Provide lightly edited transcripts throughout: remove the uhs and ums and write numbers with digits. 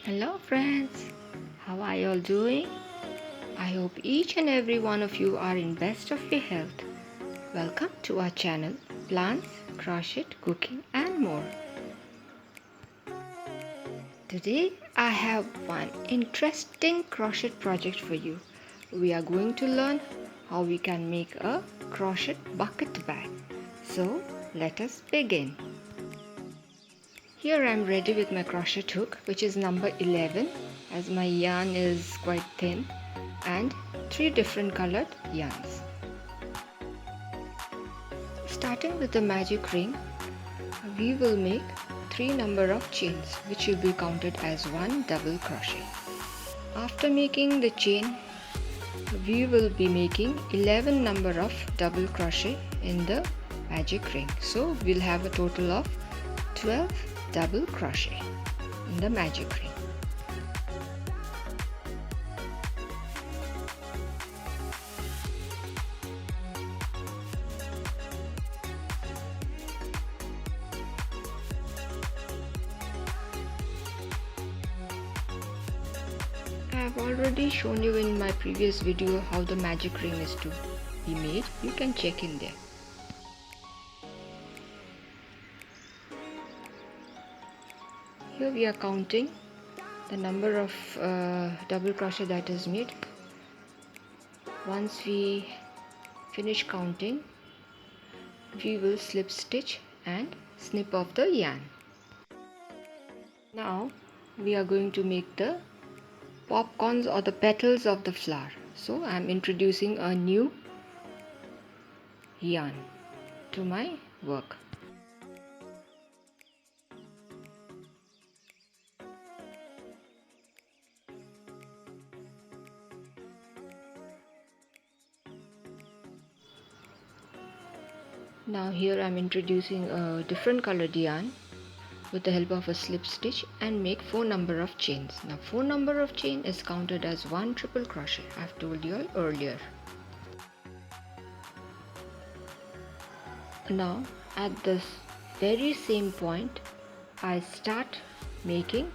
Hello friends, how are you all doing? I hope each and every one of you are in best of your health. Welcome to our channel Plants, Crochet, Cooking and more. Today I have one interesting crochet project for you. We are going to learn how we can make a crochet bucket bag. So let us begin. Here I am ready with my crochet hook, which is number 11, as my yarn is quite thin, and 3 different colored yarns. Starting with the magic ring, we will make 3 number of chains, which will be counted as 1 double crochet. After making the chain, we will be making 11 number of double crochet in the magic ring. So we'll have a total of 12 double crochet in the magic ring. I have already shown you in my previous video how the magic ring is to be made. You can check in there. Here we are counting the number of double crochet that is made. Once we finish counting, we will slip stitch and snip off the yarn. Now we are going to make the popcorns or the petals of the flower. So I am introducing a new yarn to my work. Now here I am introducing a different colored yarn with the help of a slip stitch and make 4 number of chains. Now 4 number of chain is counted as 1 triple crochet. I have told you all earlier. Now at this very same point I start making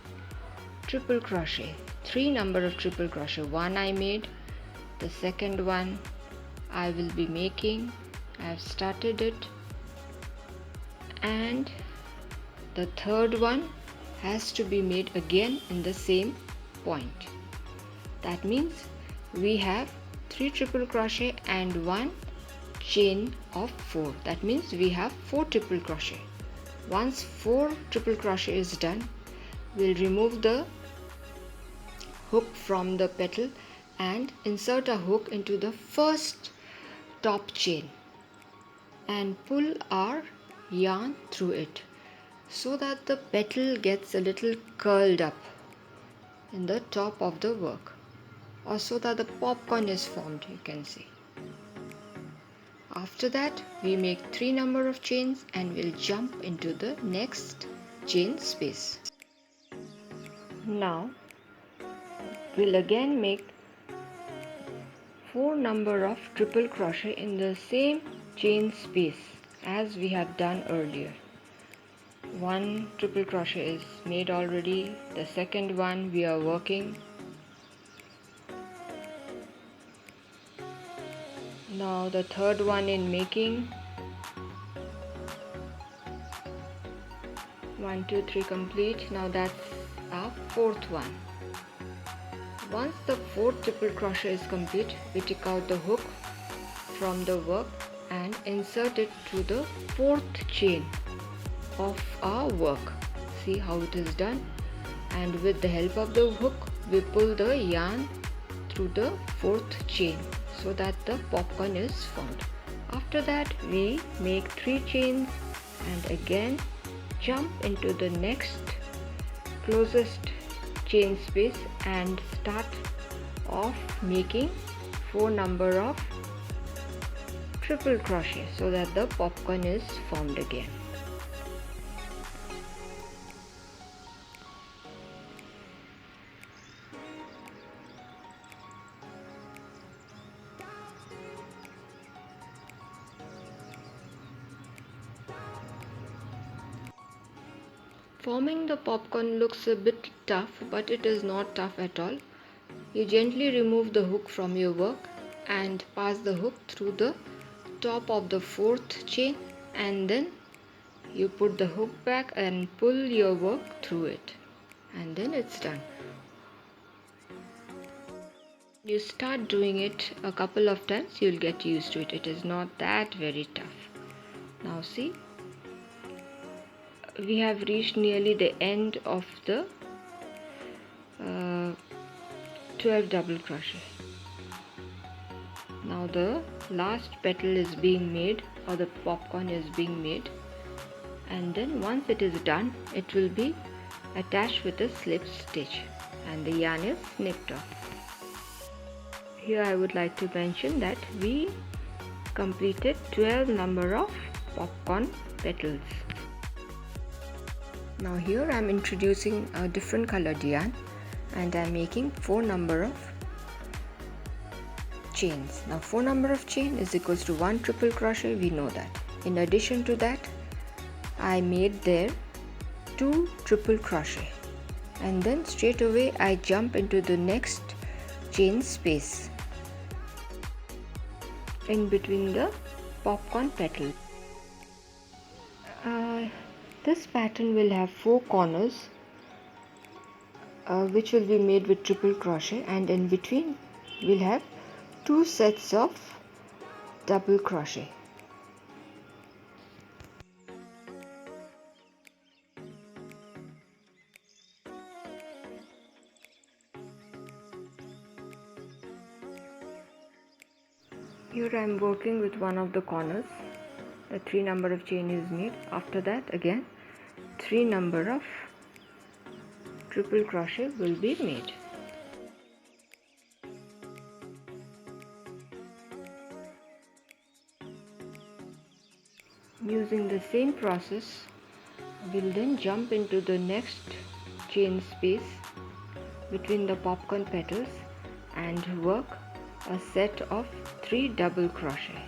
triple crochet. 3 number of triple crochet. One I made, the second one I will be making. I have started it, and the third one has to be made again in the same point. That means we have 3 triple crochet and 1 chain of 4. That means we have 4 triple crochet. Once 4 triple crochet is done, we'll remove the hook from the petal and insert a hook into the first top chain and pull our yarn through it so that the petal gets a little curled up in the top of the work, or so that the popcorn is formed, you can see. After that we make 3 number of chains and we'll jump into the next chain space. Now we'll again make 4 number of triple crochet in the same chain space as we have done earlier. 1 triple crochet is made already, the second one we are working. Now the third one in making. 1 2 3 complete. Now that's our fourth one. Once the fourth triple crochet is complete, we take out the hook from the work and insert it through the fourth chain of our work. See how it is done, and with the help of the hook we pull the yarn through the fourth chain so that the popcorn is formed. After that we make 3 chains and again jump into the next closest chain space and start off making 4 number of triple crochet so that the popcorn is formed again. Forming the popcorn looks a bit tough, but it is not tough at all. You gently remove the hook from your work and pass the hook through the top of the fourth chain, and then you put the hook back and pull your work through it, and then it's done. You start doing it a couple of times, you'll get used to it. It is not that very tough. Now see, we have reached nearly the end of the 12 double crochet. Now the last petal is being made, or the popcorn is being made, and then once it is done, it will be attached with a slip stitch and the yarn is snipped off. Here I would like to mention that we completed 12 number of popcorn petals. Now here I am introducing a different colored yarn and I am making 4 number of chains. Now 4 number of chain is equals to 1 triple crochet, we know that. In addition to that, I made there 2 triple crochet, and then straight away I jump into the next chain space in between the popcorn petals. This pattern will have 4 corners which will be made with triple crochet, and in between we'll have 2 sets of double crochet. Here I am working with one of the corners. The 3 number of chain is made. After that again 3 number of triple crochet will be made. Using the same process, we'll then jump into the next chain space between the popcorn petals and work a set of 3 double crochet,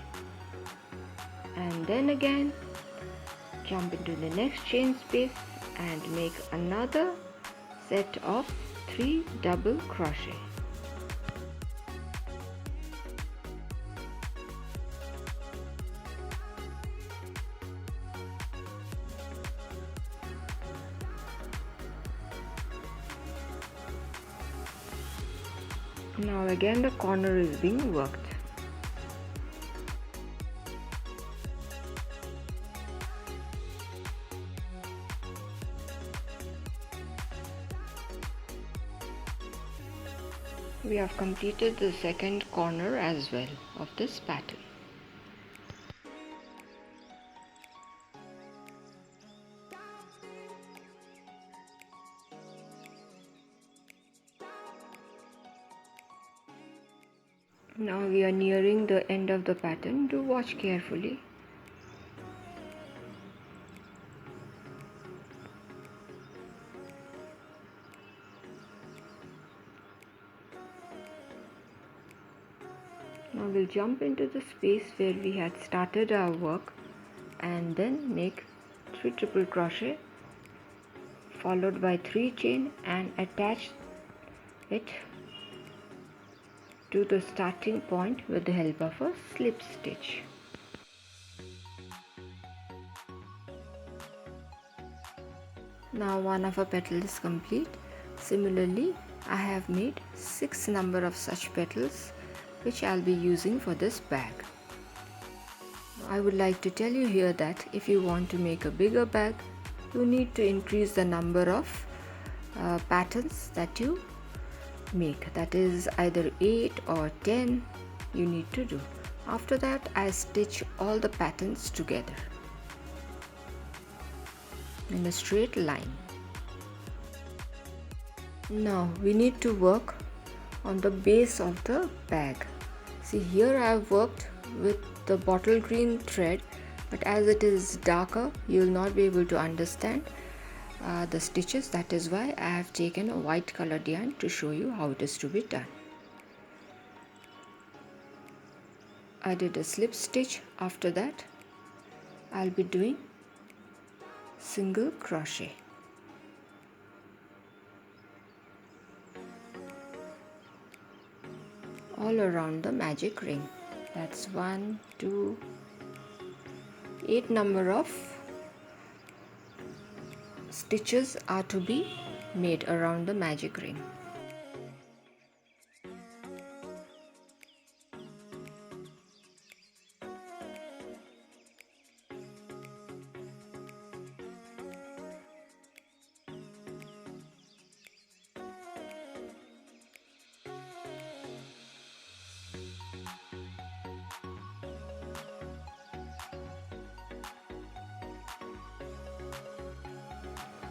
and then again jump into the next chain space and make another set of 3 double crochet. Now again the corner is being worked. We have completed the second corner as well of this pattern. Now we are nearing the end of the pattern. Do watch carefully. Now we'll jump into the space where we had started our work and then make 3 triple crochet followed by 3 chain and attach it to the starting point with the help of a slip stitch. Now one of our petals is complete. Similarly, I have made 6 number of such petals which I'll be using for this bag. I would like to tell you here that if you want to make a bigger bag, you need to increase the number of patterns that you make. That is either 8 or 10 you need to do. After that, I stitch all the patterns together in a straight line. Now we need to work on the base of the bag. See, here I have worked with the bottle green thread, but as it is darker you will not be able to understand the stitches. That is why I have taken a white colored yarn to show you how it is to be done. I did a slip stitch. After that I'll be doing single crochet. all around the magic ring. That's 1, 2, 8 number of stitches are to be made around the magic ring.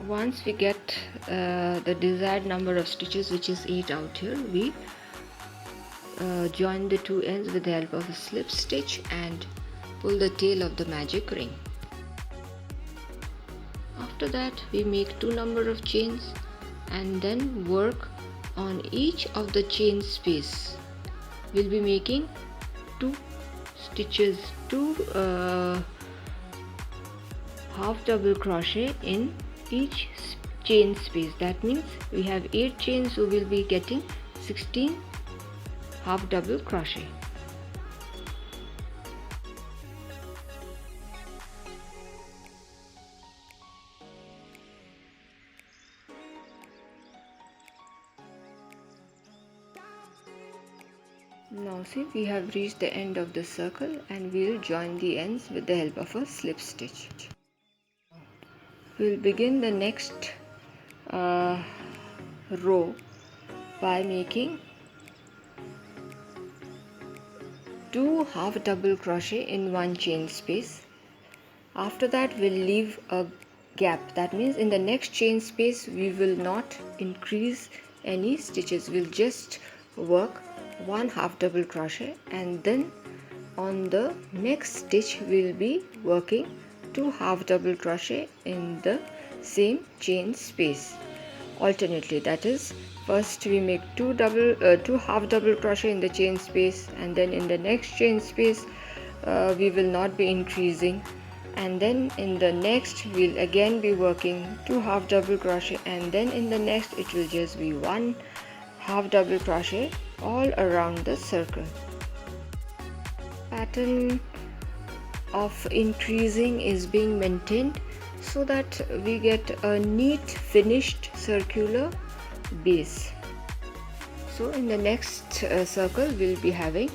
Once we get the desired number of stitches, which is 8 out here, we join the two ends with the help of a slip stitch and pull the tail of the magic ring. After that, we make 2 number of chains and then work on each of the chain space. We'll be making 2 stitches, 2 half double crochet in each chain space. That means we have 8 chains, so we'll be getting 16 half double crochet. Now see, we have reached the end of the circle and we'll join the ends with the help of a slip stitch. We'll begin the next row by making 2 half double crochet in one chain space. After that, we'll leave a gap. That means in the next chain space we will not increase any stitches. We'll just work 1 half double crochet, and then on the next stitch we'll be working 2 half double crochet in the same chain space alternately. That is, first we make 2 half double crochet in the chain space, and then in the next chain space we will not be increasing, and then in the next we'll again be working 2 half double crochet, and then in the next it will just be 1 half double crochet all around the circle. Pattern of increasing is being maintained so that we get a neat finished circular base. So in the next circle we'll be having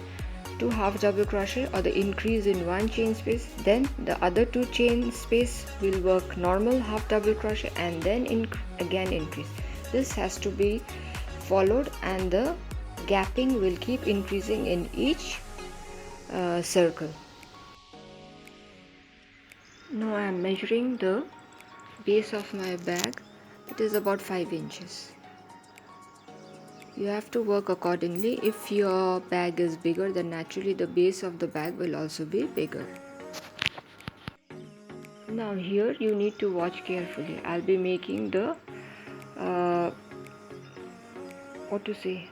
2 half double crochet or the increase in one chain space, then the other 2 chain space will work normal half double crochet, and then again increase. This has to be followed, and the gapping will keep increasing in each circle. Now I am measuring the base of my bag. It is about 5 inches. You have to work accordingly. If your bag is bigger, then naturally the base of the bag will also be bigger. Now here you need to watch carefully. I'll be making the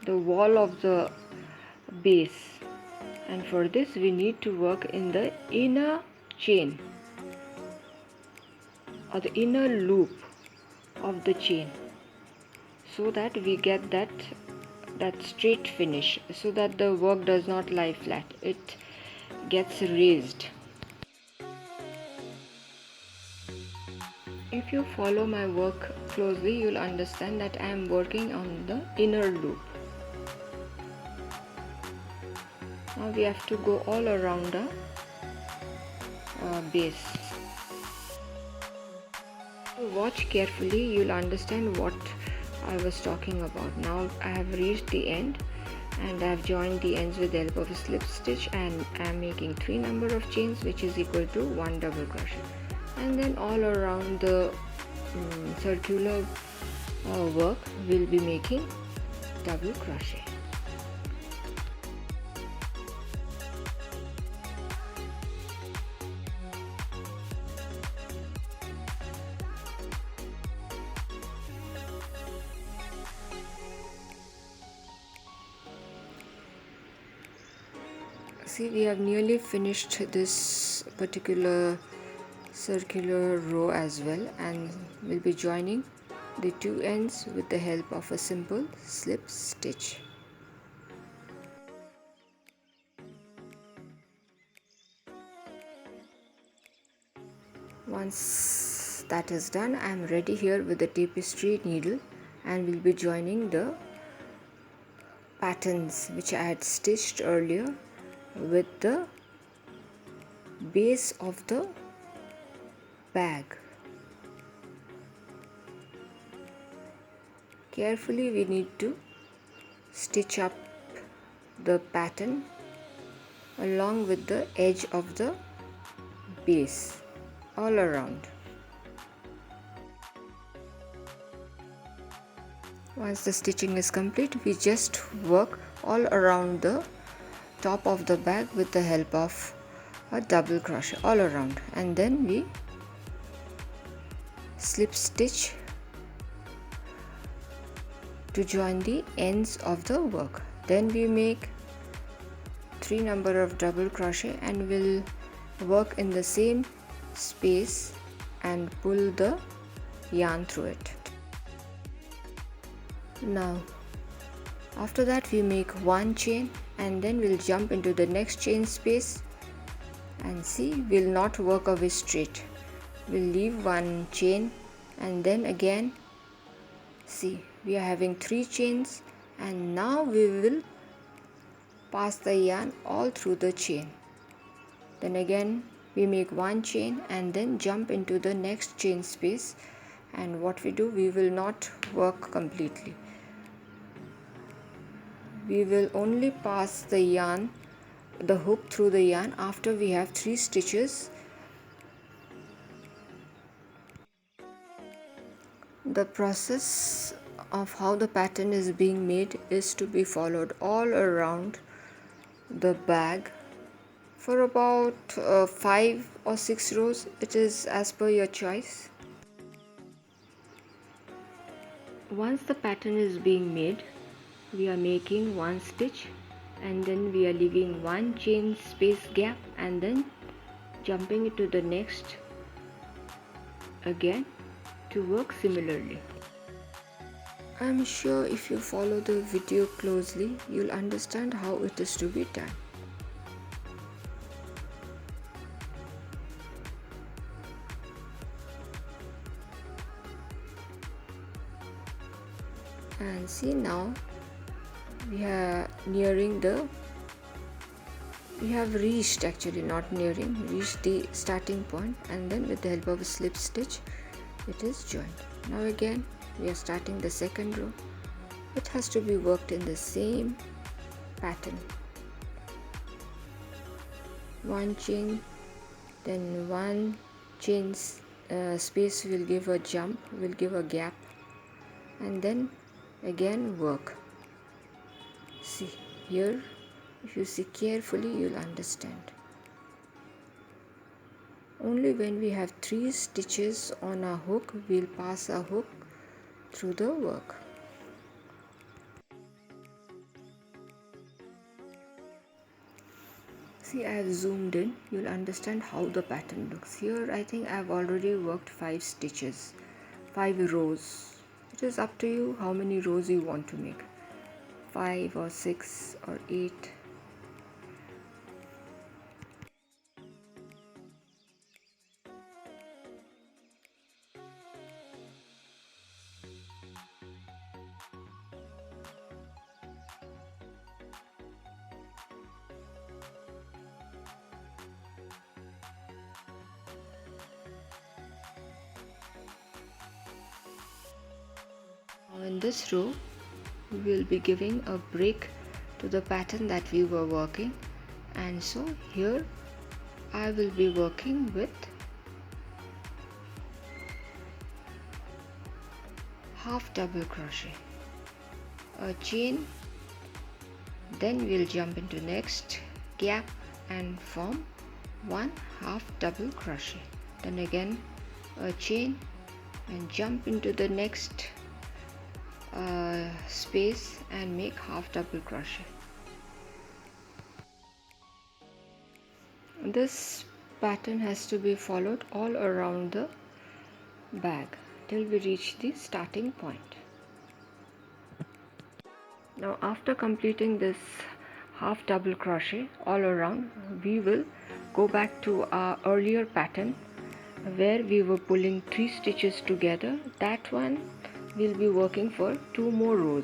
the wall of the base, and for this we need to work in the inner chain or the inner loop of the chain, so that we get that straight finish, so that the work does not lie flat, it gets raised. If you follow my work closely, you'll understand that I am working on the inner loop. Now we have to go all around the base. Watch carefully, you'll understand what I was talking about. Now I have reached the end and I have joined the ends with the help of a slip stitch, and I am making 3 number of chains, which is equal to 1 double crochet, and then all around the circular work we'll be making double crochet. See, we have nearly finished this particular circular row as well, and we'll be joining the 2 ends with the help of a simple slip stitch. Once that is done, I am ready here with the tapestry needle and will be joining the patterns which I had stitched earlier with the base of the bag. Carefully we need to stitch up the pattern along with the edge of the base all around. Once the stitching is complete, we just work all around the top of the bag with the help of a double crochet all around, and then we slip stitch to join the ends of the work. Then we make 3 number of double crochet and will work in the same space and pull the yarn through it. Now after that we make 1 chain and then we'll jump into the next chain space, and see, we'll not work away straight. We'll leave 1 chain and then again, see, we are having 3 chains, and now we will pass the yarn all through the chain. Then again we make 1 chain and then jump into the next chain space, and what we do, we will not work completely. We will only pass the yarn, the hook through the yarn after we have 3 stitches. The process of how the pattern is being made is to be followed all around the bag for about 5 or 6 rows. It is as per your choice. Once the pattern is being made, we are making 1 stitch and then we are leaving 1 chain space gap and then jumping into the next again to work similarly. I am sure if you follow the video closely, you'll understand how it is to be done. And see, now we are nearing the, we have reached, actually not nearing, reached the starting point, and then with the help of a slip stitch it is joined. Now again we are starting the second row. It has to be worked in the same pattern. 1 chain, then 1 chain space will give a jump, will give a gap, and then again work. See here, if you see carefully, you'll understand. Only when we have 3 stitches on a hook, we'll pass a hook through the work. See, I have zoomed in, you'll understand how the pattern looks. Here I think I have already worked 5 stitches, 5 rows. It is up to you how many rows you want to make, 5 or 6 or 8. Now in this row, we will be giving a break to the pattern that we were working, and so here I will be working with half double crochet, a chain, then we'll jump into next gap and form 1 half double crochet, then again a chain and jump into the next space and make half double crochet. This pattern has to be followed all around the bag till we reach the starting point. Now after completing this half double crochet all around, we will go back to our earlier pattern where we were pulling 3 stitches together, that one we'll be working for 2 more rows.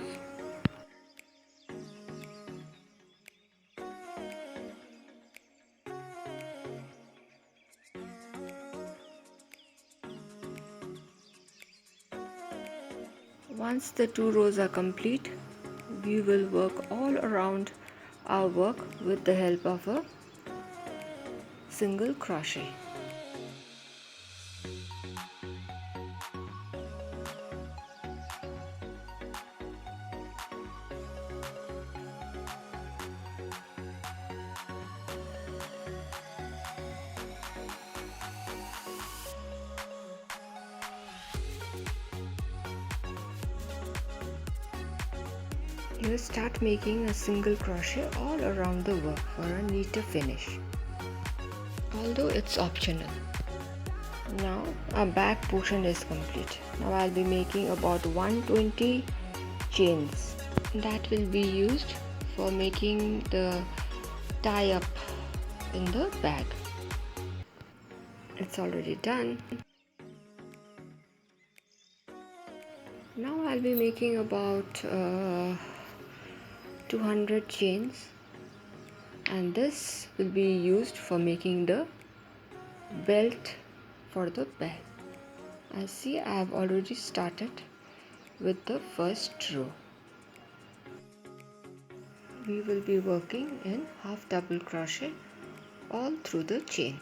Once the 2 rows are complete, we will work all around our work with the help of a single crochet. You start making a single crochet all around the work for a neater finish, although it's optional. Now our back portion is complete. Now I'll be making about 120 chains that will be used for making the tie up in the bag. It's already done. Now I'll be making about 200 chains, and this will be used for making the belt for the bag. As see, I have already started with the first row. We will be working in half double crochet all through the chain.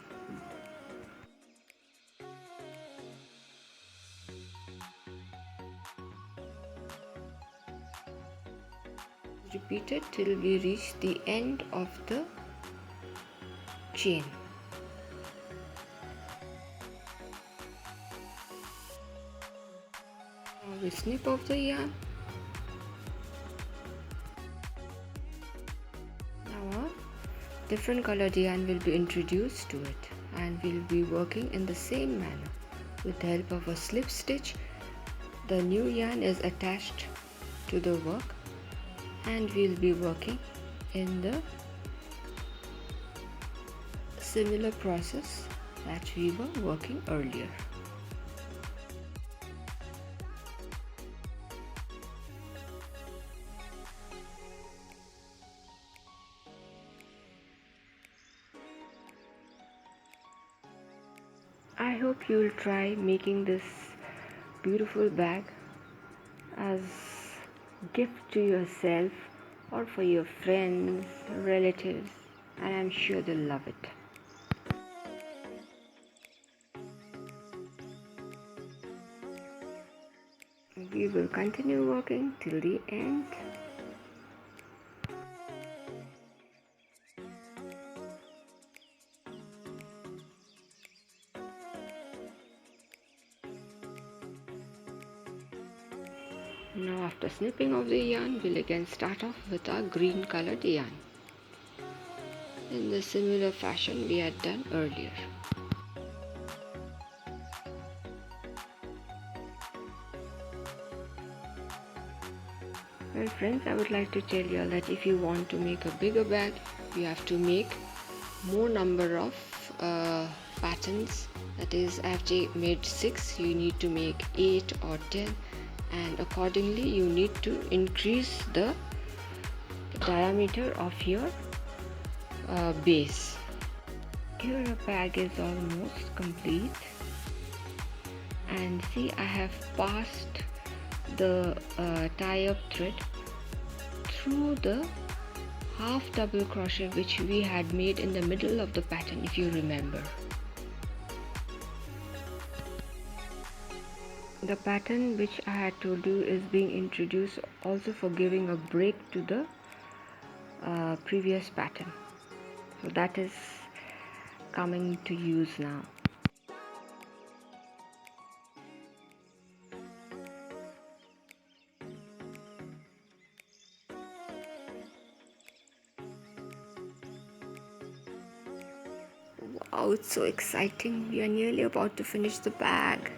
Repeat it till we reach the end of the chain. Now we snip off the yarn. Now a different colored yarn will be introduced to it, and we'll be working in the same manner. With the help of a slip stitch, the new yarn is attached to the work, and we'll be working in the similar process that we were working earlier. I hope you'll try making this beautiful bag as gift to yourself or for your friends, relatives, and I'm sure they'll love it. We will continue working till the end. Now after snipping of the yarn, we'll again start off with our green colored yarn in the similar fashion we had done earlier. Well friends, I would like to tell you all that if you want to make a bigger bag, you have to make more number of patterns. That is, I have made 6, you need to make 8 or 10, and accordingly you need to increase the diameter of your base. Here a bag is almost complete, and see, I have passed the tie-up thread through the half double crochet which we had made in the middle of the pattern, if you remember. The pattern which I had told you is being introduced also for giving a break to the previous pattern, so that is coming to use now. Wow, it's so exciting. We are nearly about to finish the bag.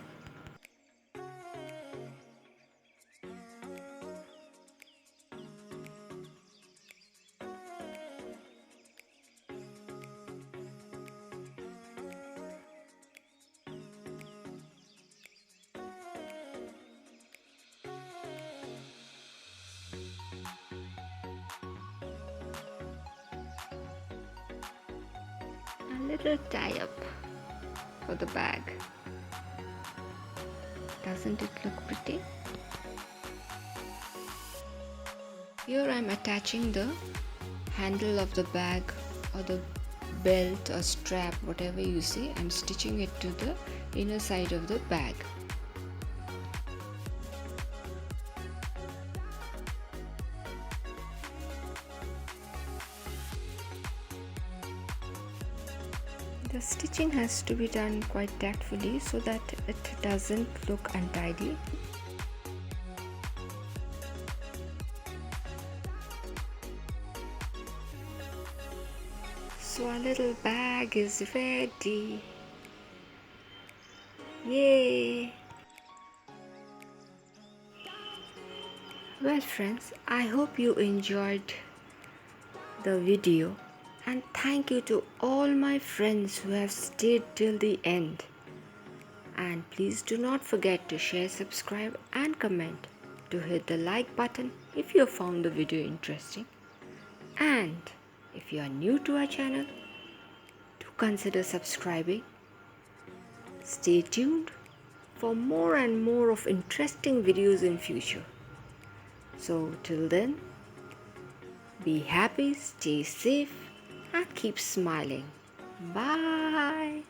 little tie-up for the bag. Doesn't it look pretty? Here I am attaching the handle of the bag or the belt or strap, whatever you say. I'm stitching it to the inner side of the bag. The stitching has to be done quite tactfully so that it doesn't look untidy. So our little bag is ready. Yay! Well friends, I hope you enjoyed the video, and thank you to all my friends who have stayed till the end. And please do not forget to share, subscribe and comment, to hit the like button if you found the video interesting. And if you are new to our channel, do consider subscribing. Stay tuned for more and more of interesting videos in future. So till then, be happy, stay safe and keep smiling. Bye.